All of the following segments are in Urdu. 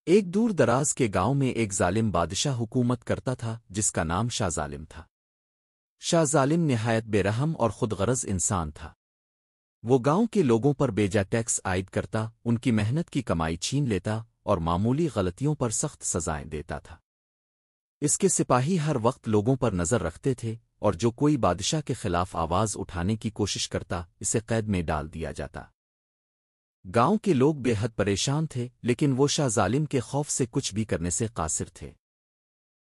ایک دور دراز کے گاؤں میں ایک ظالم بادشاہ حکومت کرتا تھا جس کا نام شاہ ظالم تھا۔ شاہ ظالم نہایت بے رحم اور خود غرض انسان تھا۔ وہ گاؤں کے لوگوں پر بیجا ٹیکس عائد کرتا، ان کی محنت کی کمائی چھین لیتا اور معمولی غلطیوں پر سخت سزائیں دیتا تھا۔ اس کے سپاہی ہر وقت لوگوں پر نظر رکھتے تھے اور جو کوئی بادشاہ کے خلاف آواز اٹھانے کی کوشش کرتا اسے قید میں ڈال دیا جاتا۔ گاؤں کے لوگ بے حد پریشان تھے، لیکن وہ شاہ ظالم کے خوف سے کچھ بھی کرنے سے قاصر تھے۔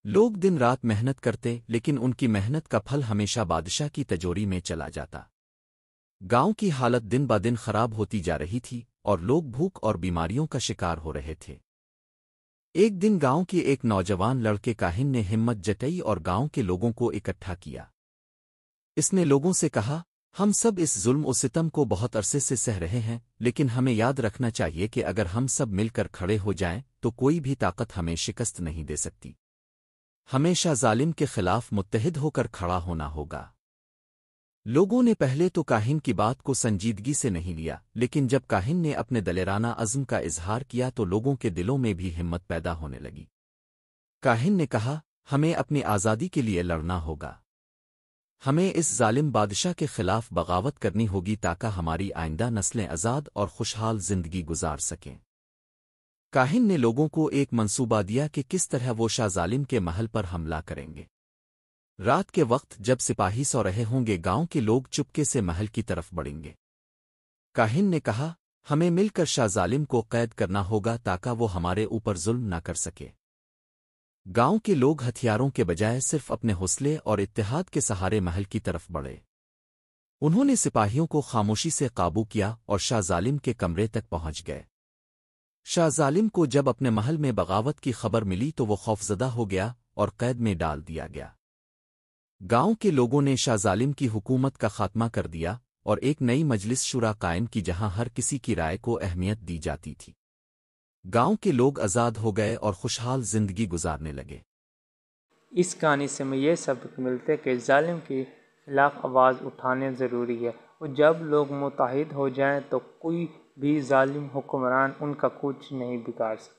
لوگ دن رات محنت کرتے، لیکن ان کی محنت کا پھل ہمیشہ بادشاہ کی تجوری میں چلا جاتا۔ گاؤں کی حالت دن بدن خراب ہوتی جا رہی تھی اور لوگ بھوک اور بیماریوں کا شکار ہو رہے تھے۔ ایک دن گاؤں کے ایک نوجوان لڑکے کاہن نے ہمت جٹائی اور گاؤں کے لوگوں کو اکٹھا کیا۔ اس نے لوگوں سے کہا، ہم سب اس ظلم و ستم کو بہت عرصے سے سہ رہے ہیں، لیکن ہمیں یاد رکھنا چاہیے کہ اگر ہم سب مل کر کھڑے ہو جائیں تو کوئی بھی طاقت ہمیں شکست نہیں دے سکتی۔ ہمیشہ ظالم کے خلاف متحد ہو کر کھڑا ہونا ہوگا۔ لوگوں نے پہلے تو کاہن کی بات کو سنجیدگی سے نہیں لیا، لیکن جب کاہن نے اپنے دلیرانہ عزم کا اظہار کیا تو لوگوں کے دلوں میں بھی ہمت پیدا ہونے لگی۔ کاہن نے کہا، ہمیں اپنی آزادی کے لیے لڑنا ہوگا۔ ہمیں اس ظالم بادشاہ کے خلاف بغاوت کرنی ہوگی تاکہ ہماری آئندہ نسلیں آزاد اور خوشحال زندگی گزار سکیں۔ کاہن نے لوگوں کو ایک منصوبہ دیا کہ کس طرح وہ شاہ ظالم کے محل پر حملہ کریں گے۔ رات کے وقت جب سپاہی سو رہے ہوں گے، گاؤں کے لوگ چپکے سے محل کی طرف بڑھیں گے۔ کاہن نے کہا، ہمیں مل کر شاہ ظالم کو قید کرنا ہوگا تاکہ وہ ہمارے اوپر ظلم نہ کر سکے۔ گاؤں کے لوگ ہتھیاروں کے بجائے صرف اپنے حوصلے اور اتحاد کے سہارے محل کی طرف بڑھے۔ انہوں نے سپاہیوں کو خاموشی سے قابو کیا اور شاہ ظالم کے کمرے تک پہنچ گئے۔ شاہ ظالم کو جب اپنے محل میں بغاوت کی خبر ملی تو وہ خوفزدہ ہو گیا اور قید میں ڈال دیا گیا۔ گاؤں کے لوگوں نے شاہ ظالم کی حکومت کا خاتمہ کر دیا اور ایک نئی مجلس شورا قائم کی جہاں ہر کسی کی رائے کو اہمیت دی جاتی تھی۔ گاؤں کے لوگ آزاد ہو گئے اور خوشحال زندگی گزارنے لگے۔ اس کہانی سے ہمیں یہ سبق ملتے کہ ظالم کے خلاف آواز اٹھانے ضروری ہے، اور جب لوگ متحد ہو جائیں تو کوئی بھی ظالم حکمران ان کا کچھ نہیں بگاڑ سکتا۔